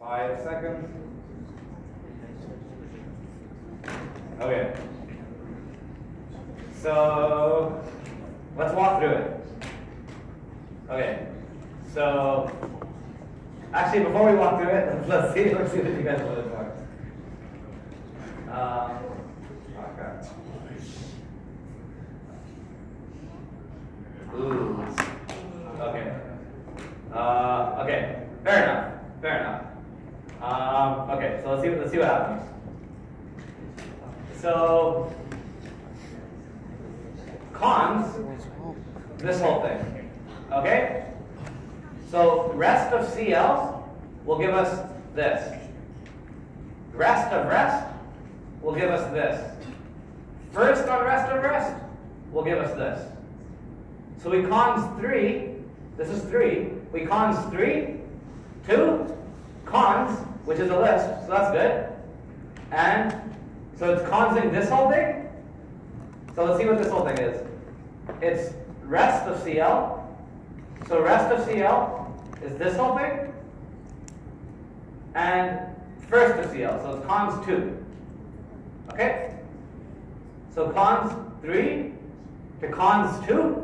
5 seconds. Okay. So let's walk through it. Okay. So actually, before we walk through it, let's see what you guys want to talk. Okay. Ooh. Okay. Okay. Fair enough. Fair enough. Okay. So let's see what happens. So cons this whole thing. Okay. So rest of CL will give us this. Rest of rest will give us this. First on rest of rest will give us this. So we cons 3, this is 3, we cons 3, 2, cons, which is a list, so that's good. And so it's consing this whole thing. So let's see what this whole thing is. It's rest of CL. So rest of CL is this whole thing. And first of CL, so it's cons 2. Okay? So cons 3 to cons 2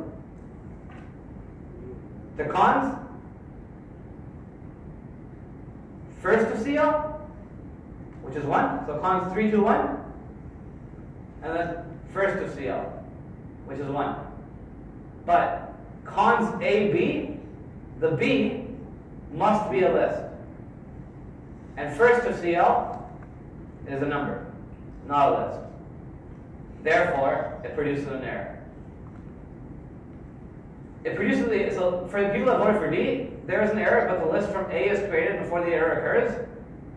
to cons first of CL, which is 1. So cons 3 to 1. And then first of CL, which is 1. But cons AB, the B must be a list. And first of CL is a number, not a list. Therefore, it produces an error. It produces so for the people that voted for D, there is an error, but the list from A is created before the error occurs.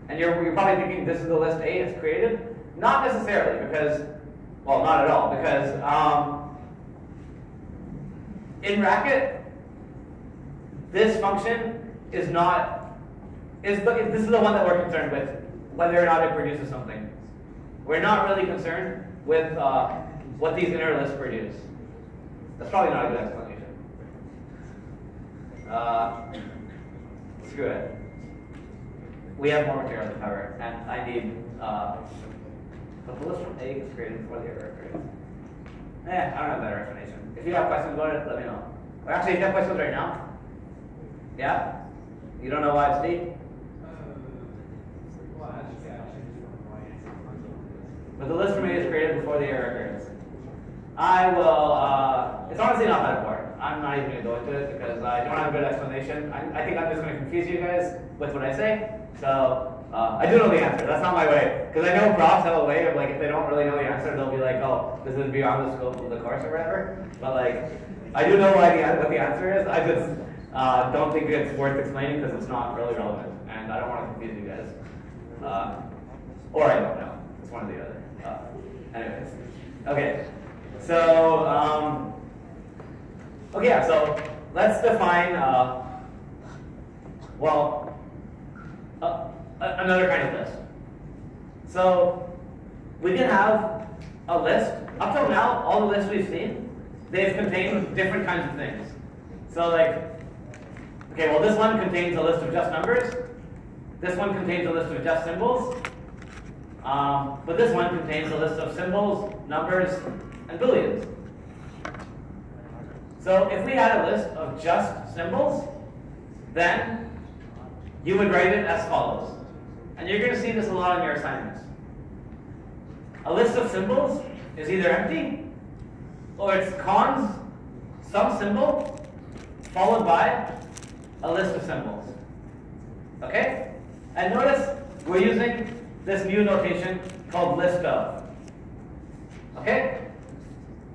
And you're probably thinking this is the list A is created. Not necessarily, because, well, not at all, because in Racket, this function is not, this is the one that we're concerned with, whether or not it produces something. We're not really concerned with what these inner lists produce. That's probably not a good explanation. Screw it. We have more material to cover, and I need, but the list from A is created before the error occurs. I don't have a better explanation. If you have questions about it, let me know. Or actually, if you have questions right now, yeah? You don't know why it's D? But the list from A is created before the error occurs. I will, it's honestly not that important. I'm not even going to go into it because I don't have a good explanation. I think I'm just going to confuse you guys with what I say. So, I do know the answer. That's not my way. Because I know profs have a way of, like, if they don't really know the answer, they'll be like, oh, this is beyond the scope of the course or whatever. But, like, I do know what the answer is. I just don't think it's worth explaining because it's not really relevant. And I don't want to confuse you guys. Or I don't know. It's one or the other. Anyways. Okay. So, okay, yeah, so let's define, another kind of list. So we can have a list. Up till now, all the lists we've seen, they've contained different kinds of things. So like, okay, well this one contains a list of just numbers. This one contains a list of just symbols. But this one contains a list of symbols, numbers, and booleans. So if we had a list of just symbols, then you would write it as follows. And you're going to see this a lot in your assignments. A list of symbols is either empty, or it's cons, some symbol, followed by a list of symbols. Okay? And notice we're using this new notation called list of. Okay?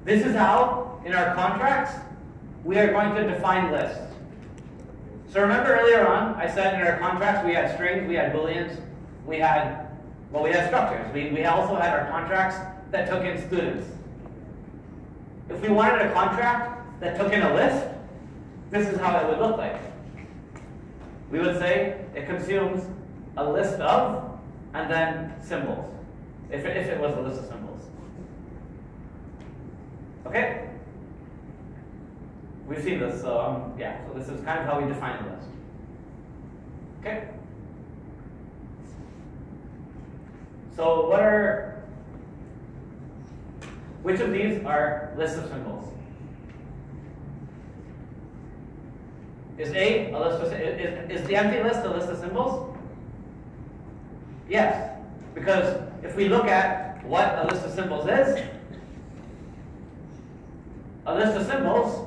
This is how, in our contracts, we are going to define lists. So remember earlier on, I said in our contracts we had strings, we had booleans, we had structures. We also had our contracts that took in students. If we wanted a contract that took in a list, this is how it would look like. We would say it consumes a list of, and then symbols, if it was a list of symbols. Okay? We've seen this, so yeah, so this is kind of how we define a list. Okay? So which of these are lists of symbols? Is A a list of, is the empty list a list of symbols? Yes, because if we look at what a list of symbols is, a list of symbols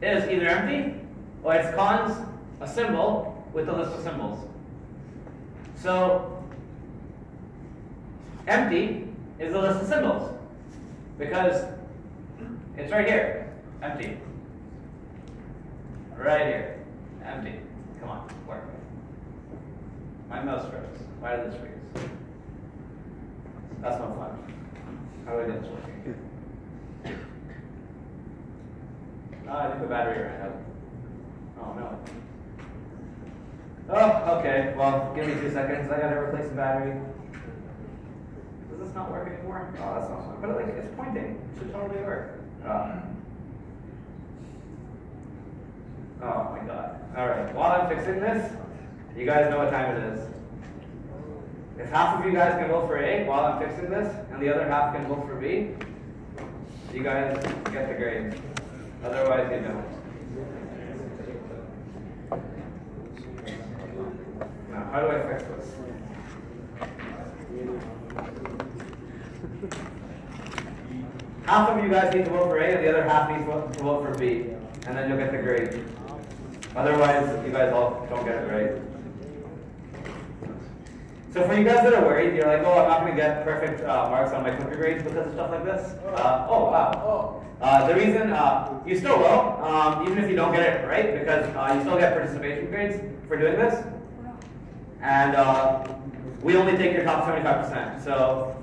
is either empty or it's cons a symbol with a list of symbols. So empty is a list of symbols because it's right here, empty. Right here, empty. Come on, work. My mouse froze. Why did this freeze? That's no fun. How do I get this working? Oh, I think the battery ran out. Oh no. Oh, okay. Well, give me 2 seconds. I gotta replace the battery. Does this not work anymore? Oh, that's not fun. But like, it's pointing. It should totally work. Oh my god. Alright, while I'm fixing this, you guys know what time it is. If half of you guys can vote for A while I'm fixing this, and the other half can vote for B, you guys get the grade. Otherwise, you don't. Now, how do I fix this? Half of you guys need to vote for A, and the other half needs to vote for B, and then you'll get the grade. Otherwise, you guys all don't get it right. So for you guys that are worried, you're like, oh, I'm not going to get perfect marks on my clicker grades because of stuff like this. Oh, wow. The reason, you still will, even if you don't get it right, because you still get participation grades for doing this. And we only take your top 75%. So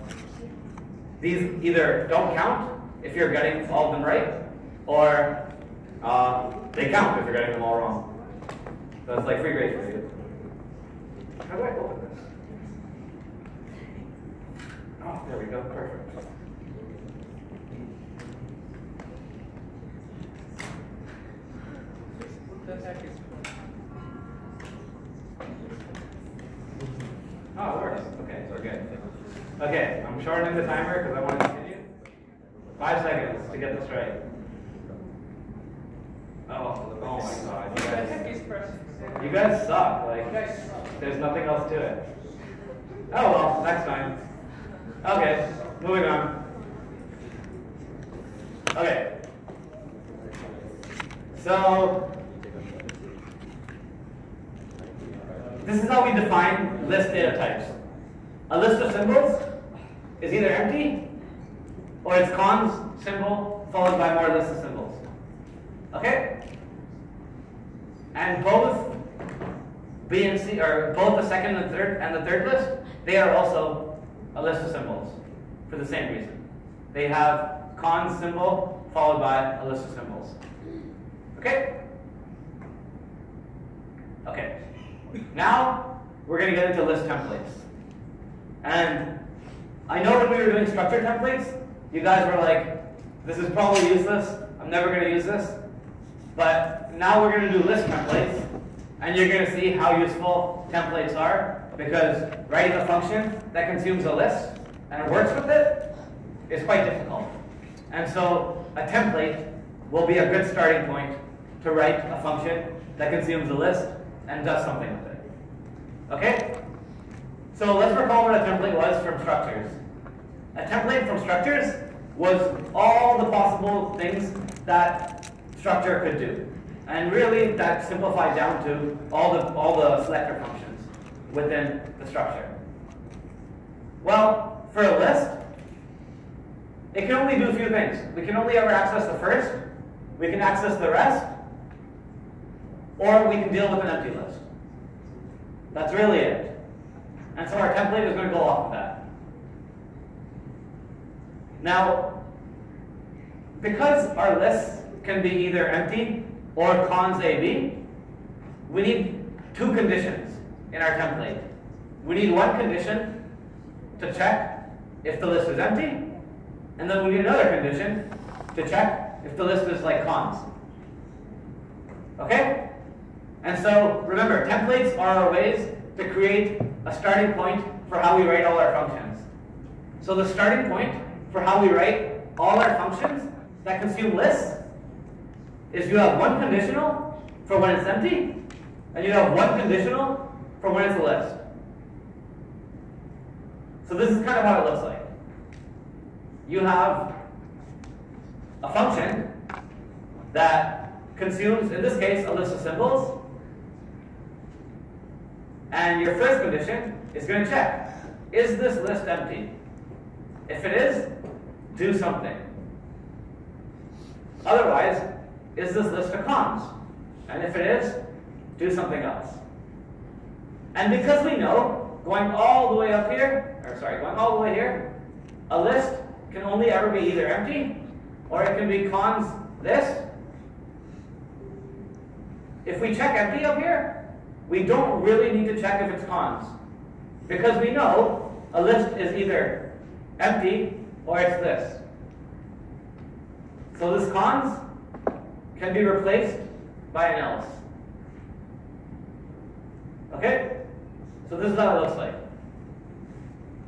these either don't count if you're getting all of them right, or they count if you're getting them all wrong. So it's like free grades for you. How do I open this? Oh, there we go. Perfect. Oh, it works. Okay, so we're good. Okay, I'm shortening the timer because I want to continue. 5 seconds to get this right. Oh my god. You guys suck. Like, there's nothing else to it. Oh well, next time. Okay, moving on. Okay. So, this is how we define list data types. A list of symbols is either empty or it's cons symbol followed by more lists of symbols. Okay? And both B and C, or both the second and the third list, they are also a list of symbols for the same reason. They have cons symbol followed by a list of symbols. Okay? Okay. Now we're going to get into list templates. And I know when we were doing structure templates, you guys were like, this is probably useless. I'm never going to use this. But now we're going to do list templates, and you're going to see how useful templates are, because writing a function that consumes a list and works with it is quite difficult. And so a template will be a good starting point to write a function that consumes a list and does something with it. Okay? So let's recall what a template was from structures. A template from structures was all the possible things that structure could do. And really, that simplified down to all the selector functions within the structure. Well, for a list, it can only do a few things. We can only ever access the first, we can access the rest, or we can deal with an empty list. That's really it. And so our template is going to go off of that. Now, because our lists can be either empty or cons AB, we need two conditions in our template. We need one condition to check if the list is empty, and then we need another condition to check if the list is like cons. Okay? And so, remember, templates are our ways to create a starting point for how we write all our functions. So the starting point for how we write all our functions that consume lists is you have one conditional for when it's empty, and you have one conditional for when it's a list. So this is kind of how it looks like. You have a function that consumes, in this case, a list of symbols, and your first condition is going to check, is this list empty? If it is, do something. Otherwise, is this list a cons? And if it is, do something else. And because we know, going all the way up here, going all the way here, a list can only ever be either empty, or it can be cons this. If we check empty up here, we don't really need to check if it's cons, because we know a list is either empty or it's this. So this cons can be replaced by an else. Okay? So this is how it looks like.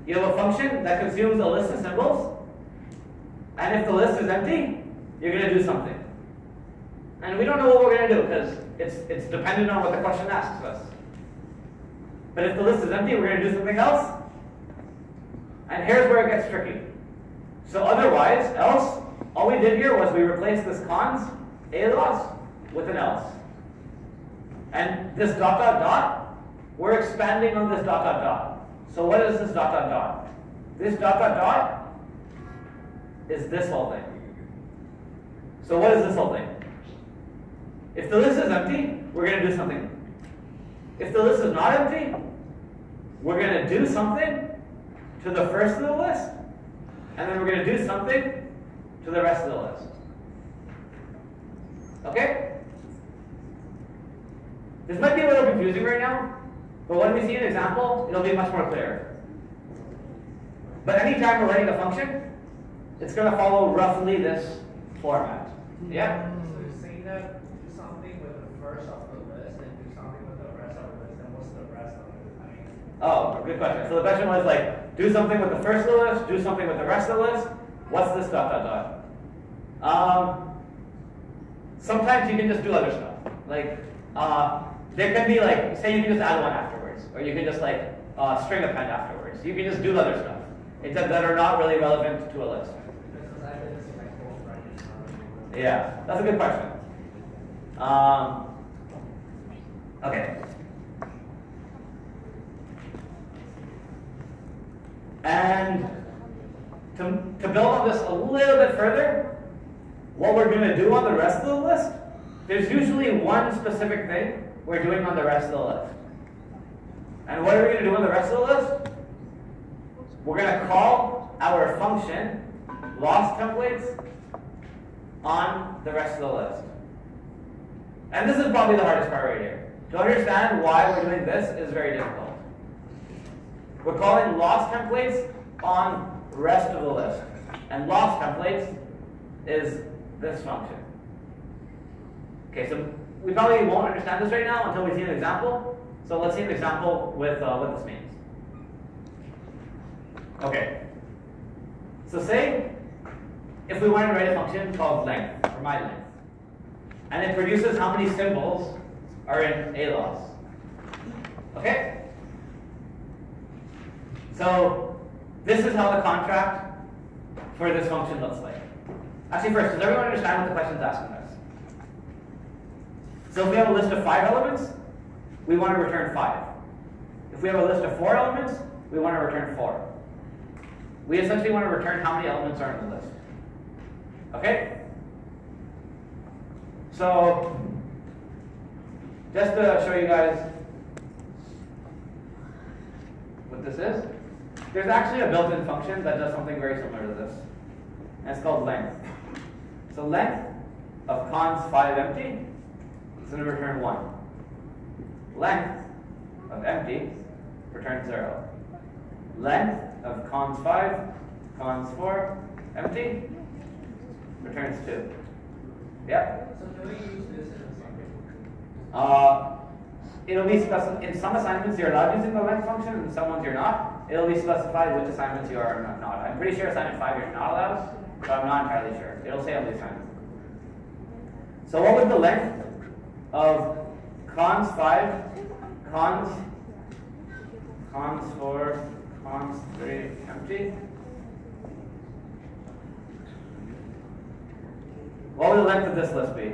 You have a function that consumes a list of symbols, and if the list is empty, you're going to do something. And we don't know what we're going to do because it's dependent on what the question asks us. But if the list is empty, we're going to do something else. And here's where it gets tricky. So otherwise, else, all we did here was we replaced this cons, ALOS, with an else. And this dot dot dot, we're expanding on this dot dot dot. So what is this dot dot dot? This dot dot dot is this whole thing. So what is this whole thing? If the list is empty, we're going to do something. If the list is not empty, we're going to do something to the first of the list, and then we're going to do something to the rest of the list. Okay? This might be a little confusing right now, but when we see an example, it'll be much more clear. But anytime we're writing a function, it's going to follow roughly this format. Yeah? So you're saying that do something with the first of the list and do something with the rest of the list, and what's the rest of it? I mean, Oh, good question. So the question was like, do something with the first of the list, do something with the rest of the list. What's this dot dot dot? Sometimes you can just do other stuff. Like, there can be like, say you can just add one afterwards, or you can just like string append afterwards. You can just do other stuff that are not really relevant to a list. because I didn't see my whole bracket. Yeah, that's a good question. Okay. And to build on this a little bit further, what we're going to do on the rest of the list, there's usually one specific thing we're doing on the rest of the list. And what are we going to do on the rest of the list? We're going to call our function loss templates on the rest of the list. And this is probably the hardest part right here. To understand why we're doing this is very difficult. We're calling loss templates on rest of the list. And loss templates is this function. Okay, so we probably won't understand this right now until we see an example. So let's see an example with what this means. Okay. So say if we want to write a function called length, or myLength, and it produces how many symbols are in ALOS. Okay? So this is how the contract for this function looks like. Actually, first, does everyone understand what the question is asking us? So if we have a list of 5 elements, we want to return 5. If we have a list of 4 elements, we want to return 4. We essentially want to return how many elements are in the list. Okay? So, just to show you guys what this is, there's actually a built-in function that does something very similar to this. And it's called length. So length of cons 5 empty is going to return 1. Length of empty returns 0. Length of cons 5, cons 4, empty, returns 2. Yeah? So can we use this in a second? it'll be specified, in some assignments you're allowed using the length function, and some ones you're not. It'll be specified which assignments you are or not. I'm pretty sure assignment 5 you're not allowed, but I'm not entirely sure. It'll say on the assignment. So what would the length of cons 5, cons 4, cons 3 empty? What would the length of this list be?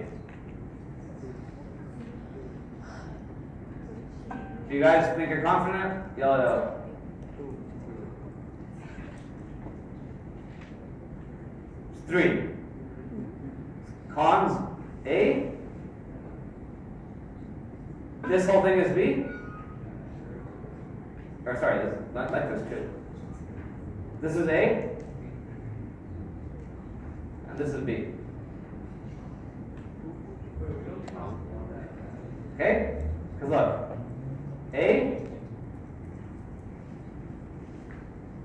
If you guys think you're confident, yell it out. It's 3. Cons A. This whole thing is B. Or sorry, this like this too. This is A. And this is B. Okay? Because look. A,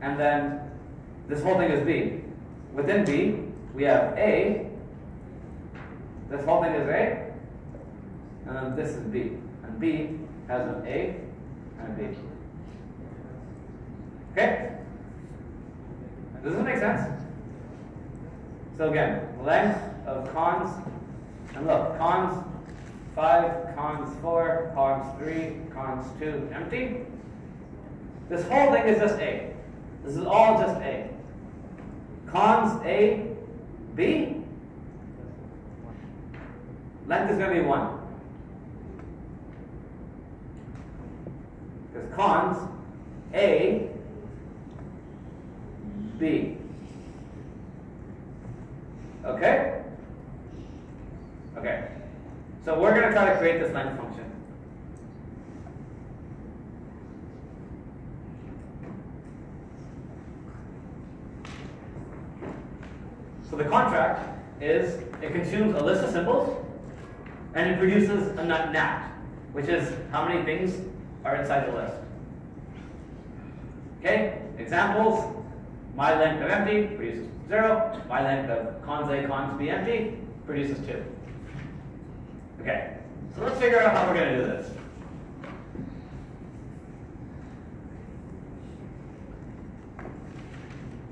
and then this whole thing is B. Within B, we have A, this whole thing is A, and then this is B. And B has an A and a B. Okay? Does this make sense? So again, length of cons, and look, cons 5, cons 4, cons 3, cons 2, empty. This whole thing is just A. This is all just A. Cons A, B, length is going to be 1. Because cons A, B. Okay? Okay. So we're going to try to create this length function. So the contract is it consumes a list of symbols and it produces a NAT, which is how many things are inside the list. Okay? Examples. My length of empty produces 0. My length of cons A, cons B empty produces 2. Okay, so let's figure out how we're going to do this.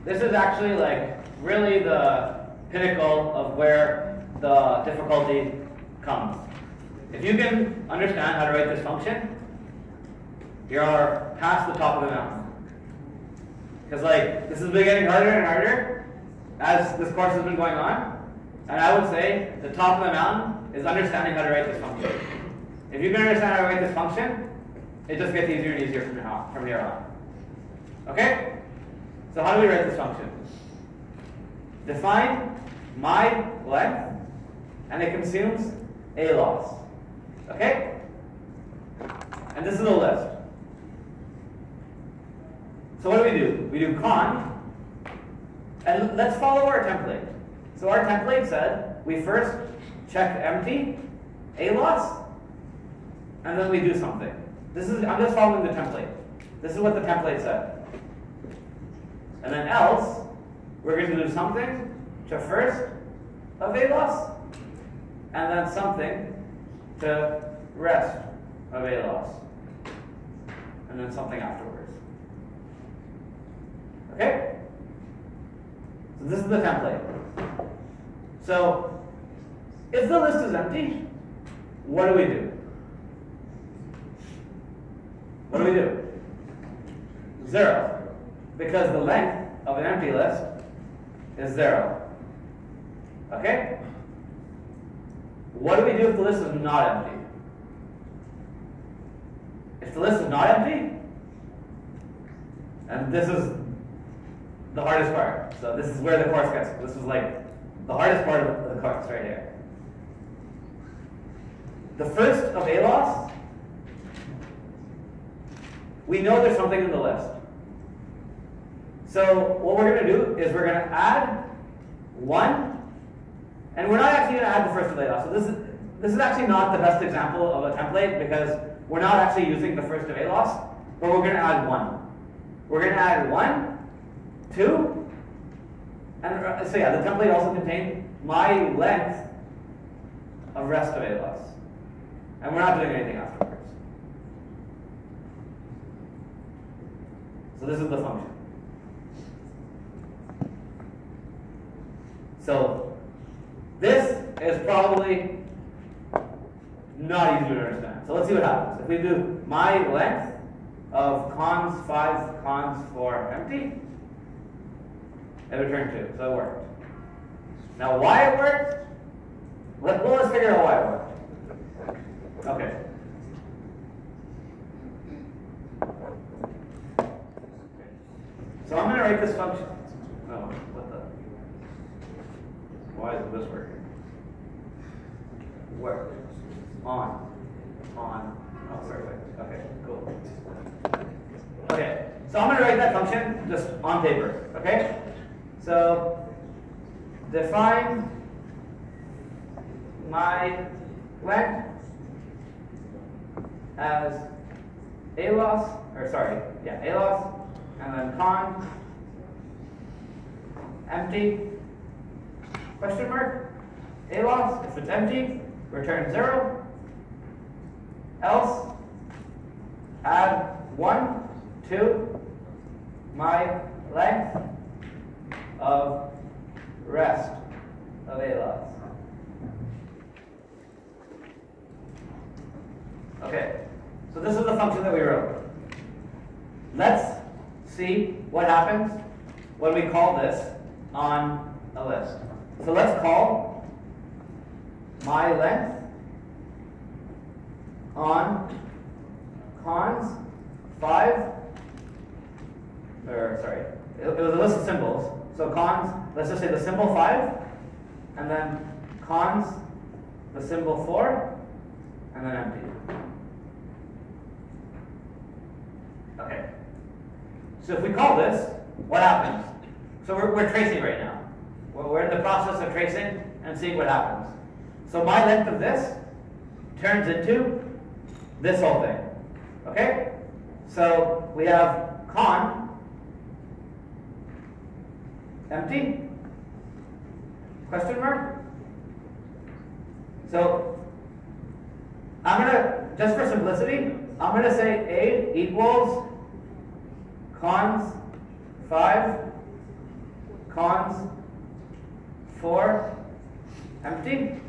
This is actually like really the pinnacle of where the difficulty comes. If you can understand how to write this function, you're past the top of the mountain. Because like this has been getting harder and harder as this course has been going on, and I would say the top of the mountain is understanding how to write this function. If you can understand how to write this function, it just gets easier and easier from here on. Okay? So how do we write this function? Define my length, and it consumes a loss. Okay? And this is a list. So what do? We do con, and let's follow our template. So our template said we first check empty, a loss, and then we do something. I'm just following the template. This is what the template said. And then else, we're going to do something to first of a loss, and then something to rest of a loss, and then something afterwards. Okay? So this is the template. So if the list is empty, what do we do? What do we do? 0. Because the length of an empty list is 0. Okay? What do we do if the list is not empty? If the list is not empty, and this is the hardest part. So this is where the course gets. This is like the hardest part of the course right here. The first of a loss, we know there's something in the list. So what we're going to do is we're going to add 1, and we're not actually going to add the first of a loss. So this is actually not the best example of a template because we're not actually using the first of a loss, but we're going to add 1. We're going to add 1, 2, and so yeah, the template also contained my length of rest of a loss. And we're not doing anything afterwards. So this is the function. So this is probably not easy to understand. So let's see what happens. If we do my length of cons 5 cons 4 empty, it returned 2. So it worked. Now why it worked? Let's figure out why it worked. Okay. So I'm going to write this function. Oh, what the? Why isn't this working? Where? On. Oh, perfect. Okay, cool. Okay, so I'm going to write that function just on paper. Okay? So define my length as alos, alos, and then con empty question mark alos. If it's empty, return 0. Else, add 1 to my length of rest of alos. Okay, so this is the function that we wrote. Let's see what happens when we call this on a list. So let's call my length on cons 5, it was a list of symbols. So cons, let's just say the symbol 5, and then cons, the symbol 4, and then empty. Okay. So if we call this, what happens? So we're tracing right now. We're in the process of tracing and seeing what happens. So my length of this turns into this whole thing. Okay? So we have con empty question mark. So I'm gonna, just for simplicity, I'm gonna say A equals cons 5 cons 4 empty.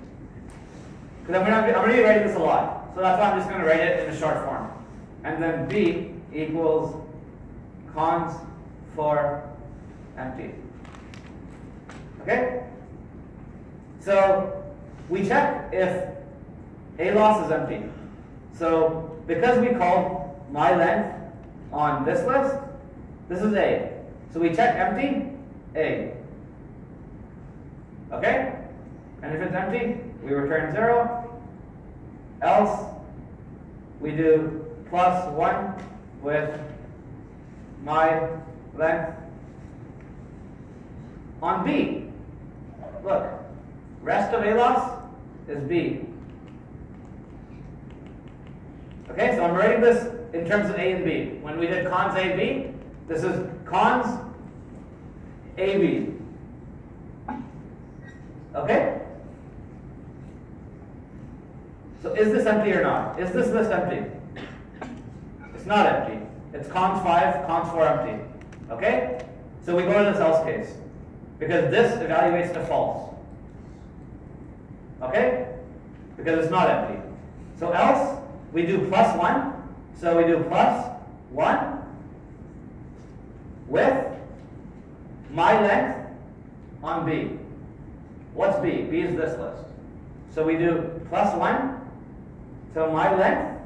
Because I'm gonna be writing this a lot. So that's why I'm just gonna write it in a short form. And then B equals cons 4 empty. Okay? So we check if alos is empty. So because we called my length on this list, this is A. So we check empty, A. Okay? And if it's empty, we return 0. Else, we do +1 with my length on B. Look, rest of alos is B. Okay, so I'm writing this in terms of A and B. When we did cons A, B, this is cons AB. Okay? So is this empty or not? Is this list empty? It's not empty. It's cons 5, cons 4 empty. Okay? So we go to this else case. Because this evaluates to false. Okay? Because it's not empty. So else, we do +1. So we do +1 with my length on B. What's B? B is this list. So we do +1 to my length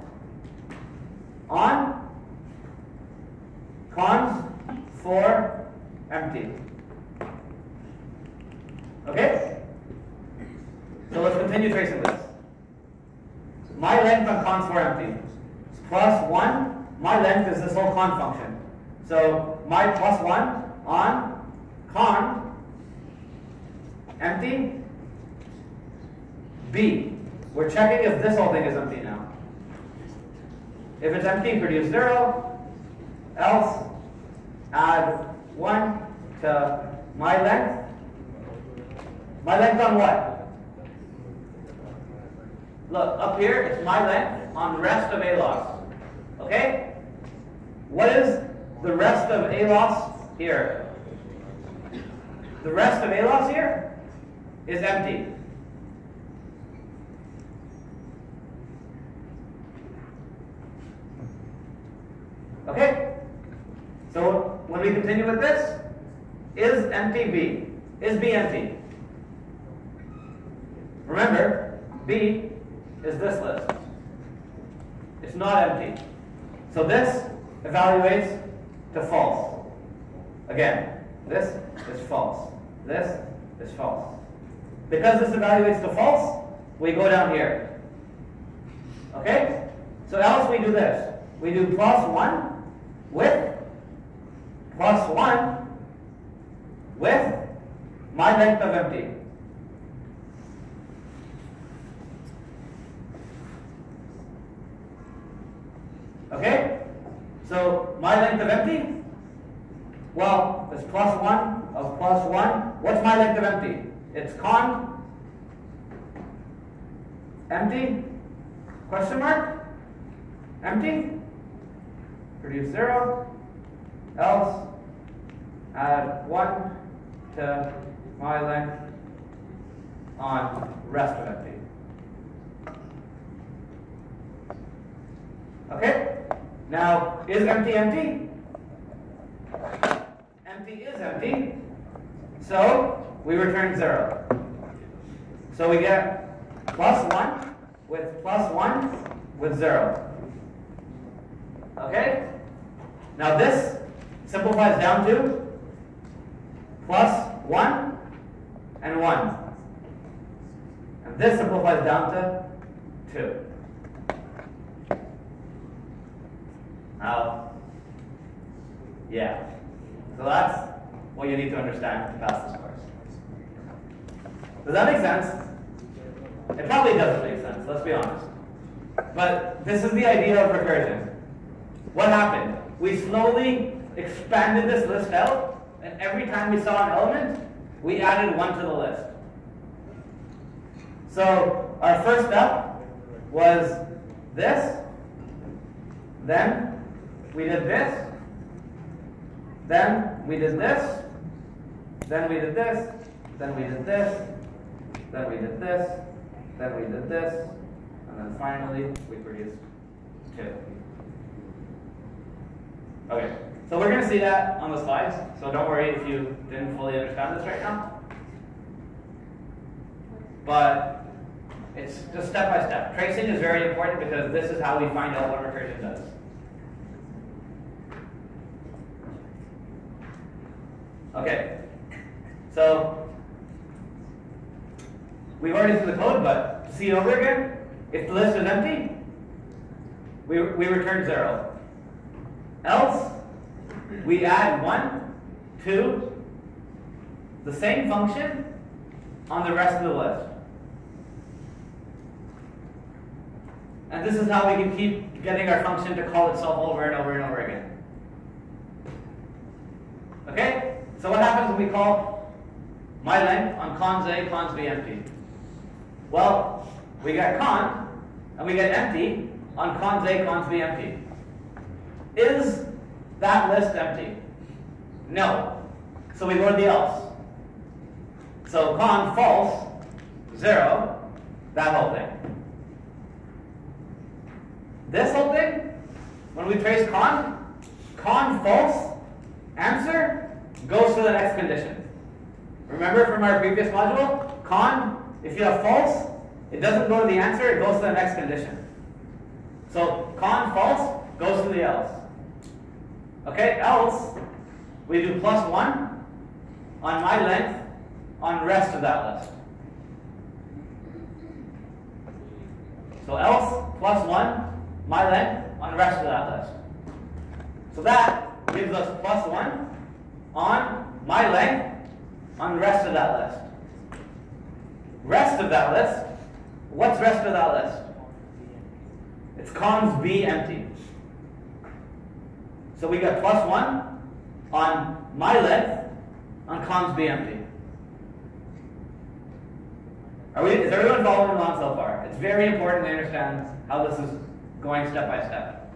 on cons 4 empty. Okay? So let's continue tracing this. My length on cons 4 empty is +1. My length is this whole con function. So my +1 on con empty B. We're checking if this whole thing is empty now. If it's empty, produce 0. Else, add 1 to my length. My length on what? Look, up here, it's my length on rest of alos. Okay? What is the rest of A loss here. The rest of A loss here is empty. Okay? So when we continue with this, is empty B? Is B empty? Remember, B is this list. It's not empty. So this evaluates to false. Again, this is false. This is false. Because this evaluates to false, we go down here. Okay? So else we do this. We do plus 1 with plus 1 with my length of empty. Okay? So my length of empty, well, it's plus 1 of plus 1. What's my length of empty? It's con empty, question mark, empty, produce 0, else add 1 to my length on rest of empty. Okay? Now, is empty empty? Empty is empty. So, we return 0. So we get plus 1 with plus 1 with 0. Okay? Now this simplifies down to plus 1 and 1. And this simplifies down to 2. Now, yeah. So that's what you need to understand to pass this course. Does that make sense? It probably doesn't make sense, let's be honest. But this is the idea of recursion. What happened? We slowly expanded this list out, and every time we saw an element, we added 1 to the list. So our first step was this, then we did this, then we did this, then we did this, then we did this, then we did this, then we did this, and then finally we produced 2. Okay, so we're going to see that on the slides, so don't worry if you didn't fully understand this right now. But it's just step by step. Tracing is very important because this is how we find out what recursion does. Okay, so we've already seen the code, but to see it over again, if the list is empty, we return 0. Else, we add 1 to the same function on the rest of the list. And this is how we can keep getting our function to call itself over and over and over again. Okay? So what happens when we call my length on cons A, cons B empty? Well, we get con, and we get empty on cons A, cons B empty. Is that list empty? No. So we go to the else. So con false, 0, that whole thing. This whole thing, when we trace con false, answer goes to the next condition. Remember from our previous module, con, if you have false, it doesn't go to the answer, it goes to the next condition. So con false goes to the else. Okay, else, we do plus 1 on my length on rest of that list. So else plus 1, my length on rest of that list. So that gives us plus 1 on my length on rest of that list. Rest of that list, what's rest of that list? It's cons B empty. So we get plus 1 on my length on cons B empty. Is everyone following along so far? It's very important to understand how this is going step by step.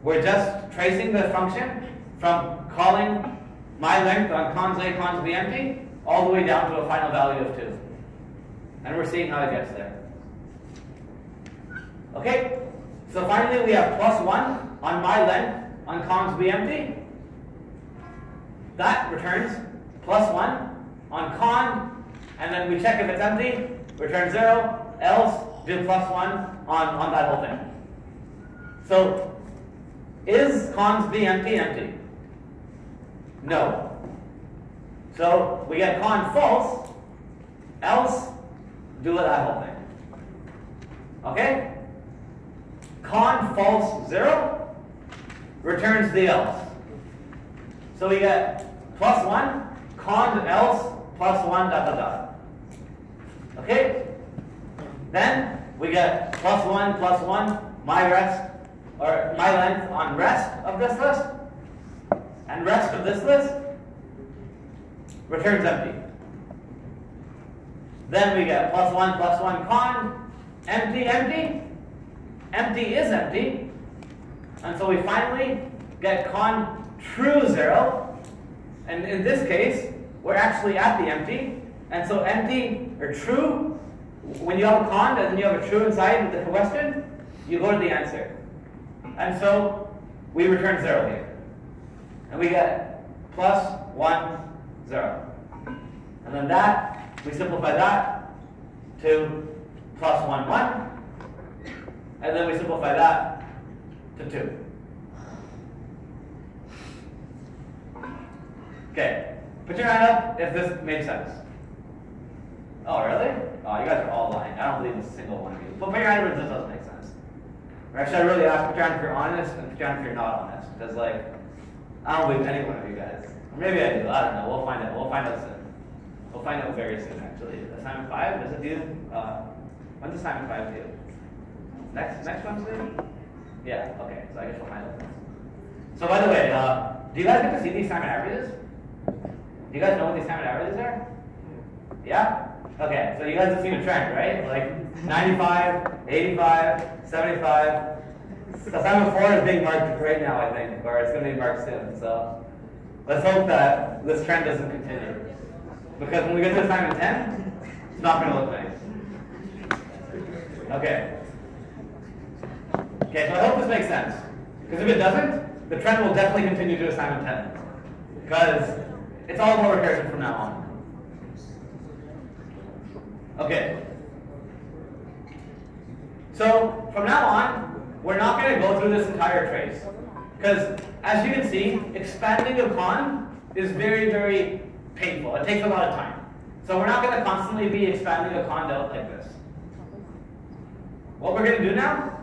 we're just tracing the function from calling my length on cons A, cons B empty, all the way down to a final value of 2. And we're seeing how it gets there. Okay, so finally we have plus 1 on my length on cons B empty. That returns plus 1 on con, and then we check if it's empty, return 0, else do plus 1 on that whole thing. So, is cons B empty? No. So, we get con false, else do that whole thing. Okay? Con false 0 returns the else. So we get plus 1, con else, plus 1, dot, dot, dot. Okay? Then we get plus 1, my rest, or my length on rest of this list, and rest of this list returns empty. Then we get plus 1, con, empty, empty. Empty is empty. And so we finally get con true 0. And in this case, we're actually at the empty. And so empty or true, when you have a con and then you have a true inside the question, you go to the answer. And so we return 0 here. And we get plus 1, 0. And then that, we simplify that to plus 1, 1. And then we simplify that to 2. Okay, put your hand up if this made sense. Oh, really? Oh, you guys are all lying. I don't believe a single one of you. But put your hand up if this doesn't make sense. Or actually, I really ask, put your hand if you're honest, and put your hand if you're not honest. Because, like, I don't believe any one of you guys. Or maybe I do. I don't know. We'll find out. We'll find out soon. We'll find out very soon, actually. Assignment 5, is it due? When's assignment 5 due? Next Wednesday? Yeah, okay. So I guess we'll find out. So by the way, do you guys get to see the assignment averages? Do you guys know what the assignment averages are? Yeah? Okay, so you guys have seen a trend, right? Like 95, 85, 75. Assignment 4 is being marked right now, I think, or it's going to be marked soon. So let's hope that this trend doesn't continue. Because when we get to assignment 10, it's not going to look nice. Okay. Okay, so I hope this makes sense. Because if it doesn't, the trend will definitely continue to assignment 10. Because it's all about recursion from now on. Okay. So from now on, we're not going to go through this entire trace. Because as you can see, expanding a con is very, very painful. It takes a lot of time. So we're not going to constantly be expanding a con out like this. What we're going to do now